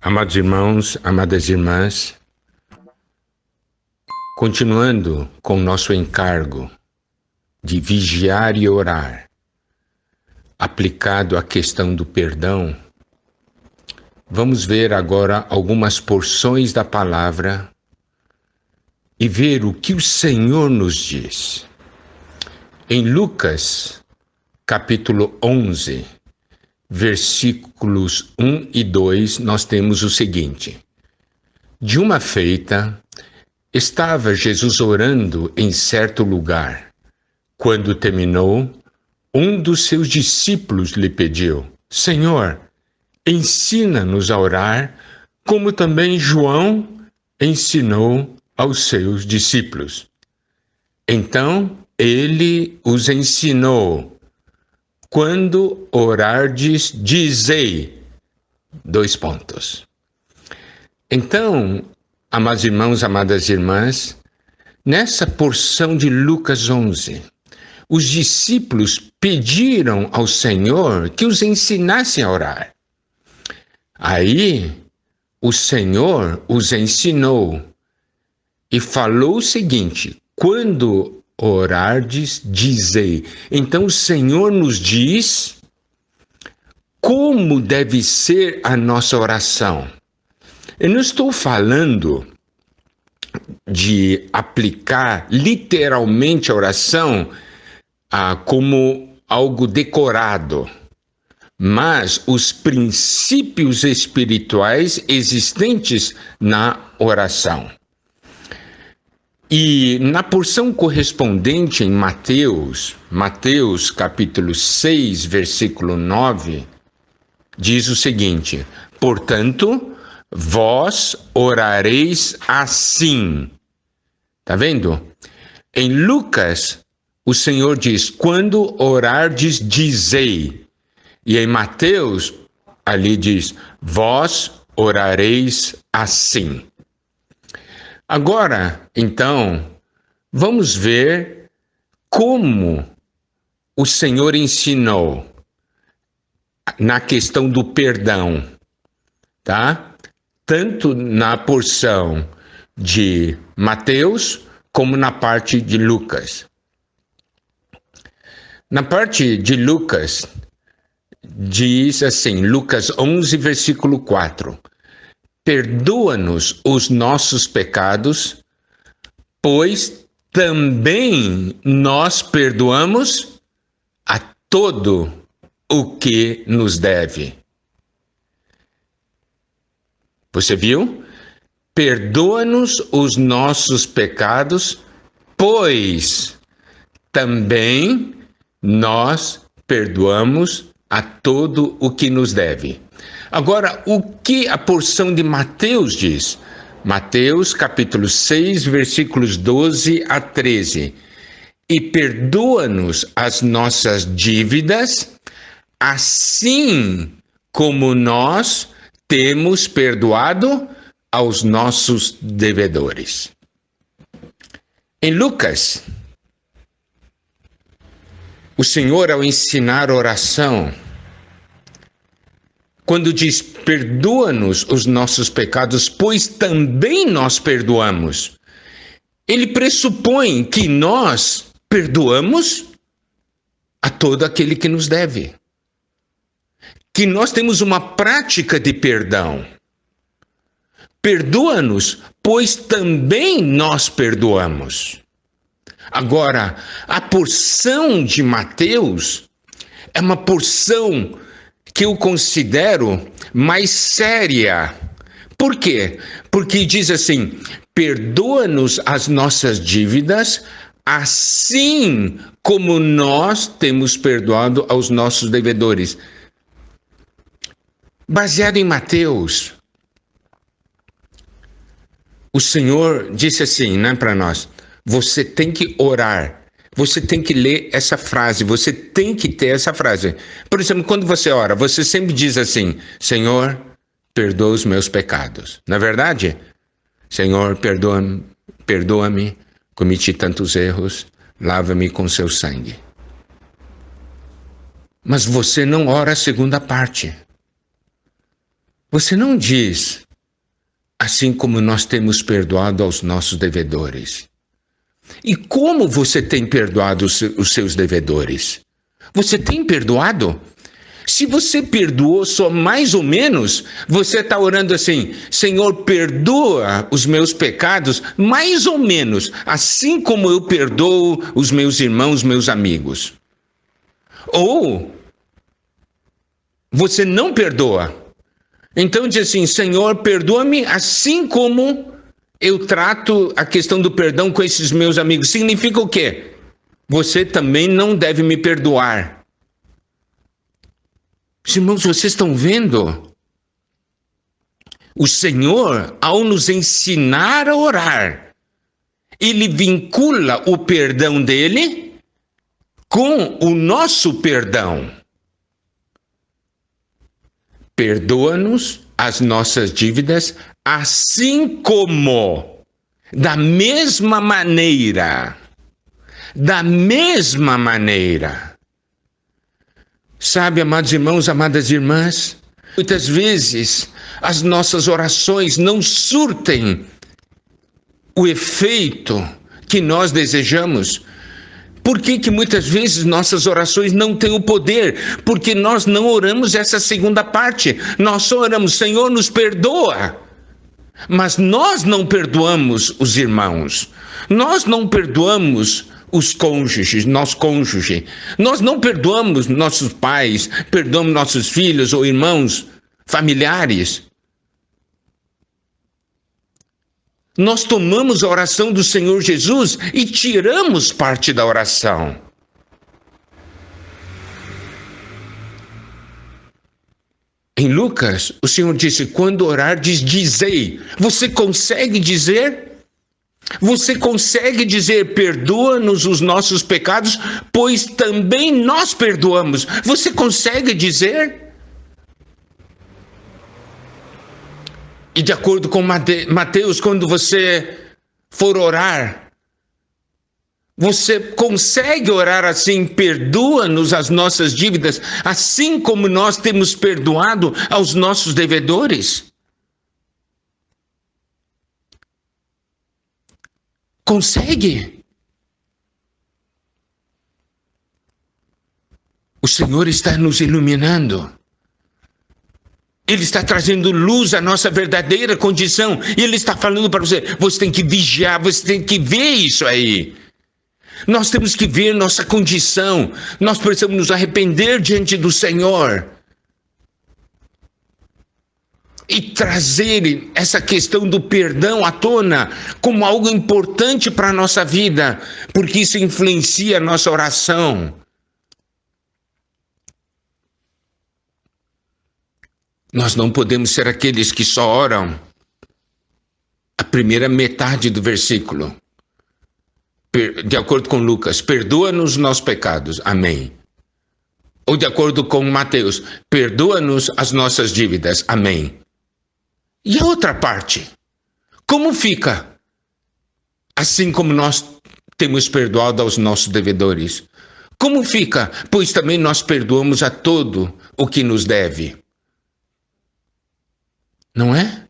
Amados irmãos, amadas irmãs, continuando com o nosso encargo de vigiar e orar, aplicado à questão do perdão, vamos ver agora algumas porções da palavra e ver o que o Senhor nos diz. Em Lucas, capítulo 11, versículos 1 e 2, nós temos o seguinte: De uma feita, estava Jesus orando em certo lugar. Quando terminou, um dos seus discípulos lhe pediu: Senhor, ensina-nos a orar, como também João ensinou aos seus discípulos. Então ele os ensinou: quando orardes, dizei... Então, amados irmãos, amadas irmãs, nessa porção de Lucas 11, os discípulos pediram ao Senhor que os ensinasse a orar. Aí, o Senhor os ensinou e falou o seguinte: quando orardes, dizei. Então o Senhor nos diz como deve ser a nossa oração. Eu não estou falando de aplicar literalmente a oração como algo decorado, mas os princípios espirituais existentes na oração. E na porção correspondente em Mateus capítulo 6, versículo 9, diz o seguinte: portanto, vós orareis assim. Tá vendo? Em Lucas, o Senhor diz: quando orardes, dizei. E em Mateus, ali diz: vós orareis assim. Agora, então, vamos ver como o Senhor ensinou na questão do perdão, tá? Tanto na porção de Mateus como na parte de Lucas. Na parte de Lucas, diz assim, Lucas 11, versículo 4: perdoa-nos os nossos pecados, pois também nós perdoamos a todo o que nos deve. Você viu? Perdoa-nos os nossos pecados, pois também nós perdoamos a todo o que nos deve. Agora, o que a porção de Mateus diz? Mateus, capítulo 6, versículos 12 a 13. E perdoa-nos as nossas dívidas, assim como nós temos perdoado aos nossos devedores. Em Lucas, o Senhor, ao ensinar oração, quando diz perdoa-nos os nossos pecados, pois também nós perdoamos, ele pressupõe que nós perdoamos a todo aquele que nos deve. Que nós temos uma prática de perdão. Perdoa-nos, pois também nós perdoamos. Agora, a porção de Mateus é uma porção que eu considero mais séria. Por quê? Porque diz assim: perdoa-nos as nossas dívidas, assim como nós temos perdoado aos nossos devedores. Baseado em Mateus, o Senhor disse assim, né, para nós: você tem que orar. Você tem que ler essa frase, você tem que ter essa frase. Por exemplo, quando você ora, você sempre diz assim: Senhor, perdoa os meus pecados. Não é verdade? Senhor, perdoa-me, cometi tantos erros, lava-me com seu sangue. Mas você não ora a segunda parte. Você não diz, assim como nós temos perdoado aos nossos devedores. E como você tem perdoado os seus devedores? Você tem perdoado? Se você perdoou só mais ou menos, você está orando assim: Senhor, perdoa os meus pecados mais ou menos, assim como eu perdoo os meus irmãos, meus amigos. Ou você não perdoa. Então diz assim: Senhor, perdoa-me assim como eu trato a questão do perdão com esses meus amigos. Significa o quê? Você também não deve me perdoar. Irmãos, vocês estão vendo? O Senhor, ao nos ensinar a orar, Ele vincula o perdão dele com o nosso perdão. Perdoa-nos as nossas dívidas, assim como, da mesma maneira. Sabe, amados irmãos, amadas irmãs, muitas vezes as nossas orações não surtem o efeito que nós desejamos. Por que muitas vezes nossas orações não têm o poder? Porque nós não oramos essa segunda parte. Nós só oramos: Senhor, nos perdoa. Mas nós não perdoamos os irmãos. Nós não perdoamos os cônjuges, nosso cônjuge. Nós não perdoamos nossos pais, perdoamos nossos filhos ou irmãos, familiares. Nós tomamos a oração do Senhor Jesus e tiramos parte da oração. Em Lucas, o Senhor disse: quando orar, dizei. Você consegue dizer? Você consegue dizer: perdoa-nos os nossos pecados, pois também nós perdoamos. Você consegue dizer? E de acordo com Mateus, quando você for orar, você consegue orar assim: perdoa-nos as nossas dívidas, assim como nós temos perdoado aos nossos devedores? Consegue? O Senhor está nos iluminando. Ele está trazendo luz à nossa verdadeira condição. E Ele está falando para você: você tem que vigiar, você tem que ver isso aí. Nós temos que ver nossa condição. Nós precisamos nos arrepender diante do Senhor. E trazer essa questão do perdão à tona como algo importante para a nossa vida, porque isso influencia a nossa oração. Nós não podemos ser aqueles que só oram a primeira metade do versículo. De acordo com Lucas, perdoa-nos nossos pecados, amém. Ou de acordo com Mateus, perdoa-nos as nossas dívidas, amém. E a outra parte? Como fica? Assim como nós temos perdoado aos nossos devedores. Como fica? Pois também nós perdoamos a todo o que nos deve. Não é?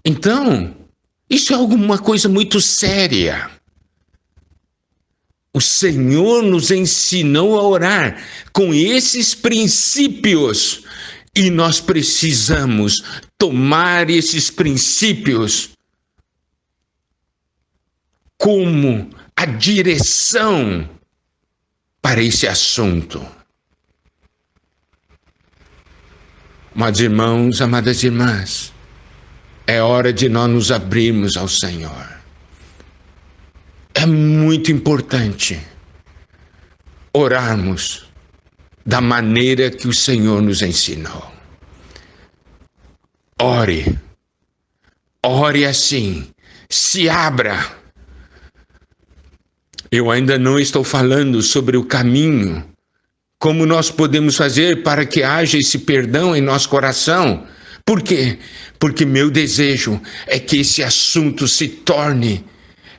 Então, isso é alguma coisa muito séria. O Senhor nos ensinou a orar com esses princípios. E nós precisamos tomar esses princípios como a direção para esse assunto. Amados irmãos, amadas irmãs, é hora de nós nos abrirmos ao Senhor. É muito importante orarmos da maneira que o Senhor nos ensinou. Ore assim, se abra. Eu ainda não estou falando sobre o caminho, como nós podemos fazer para que haja esse perdão em nosso coração. Por quê? Porque meu desejo é que esse assunto se torne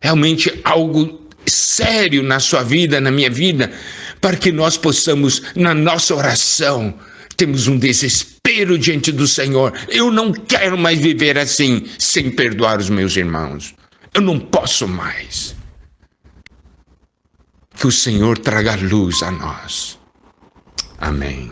realmente algo sério na sua vida, na minha vida, para que nós possamos, na nossa oração, temos um desespero diante do Senhor. Eu não quero mais viver assim, sem perdoar os meus irmãos. Eu não posso mais. Que o Senhor traga luz a nós. Amém.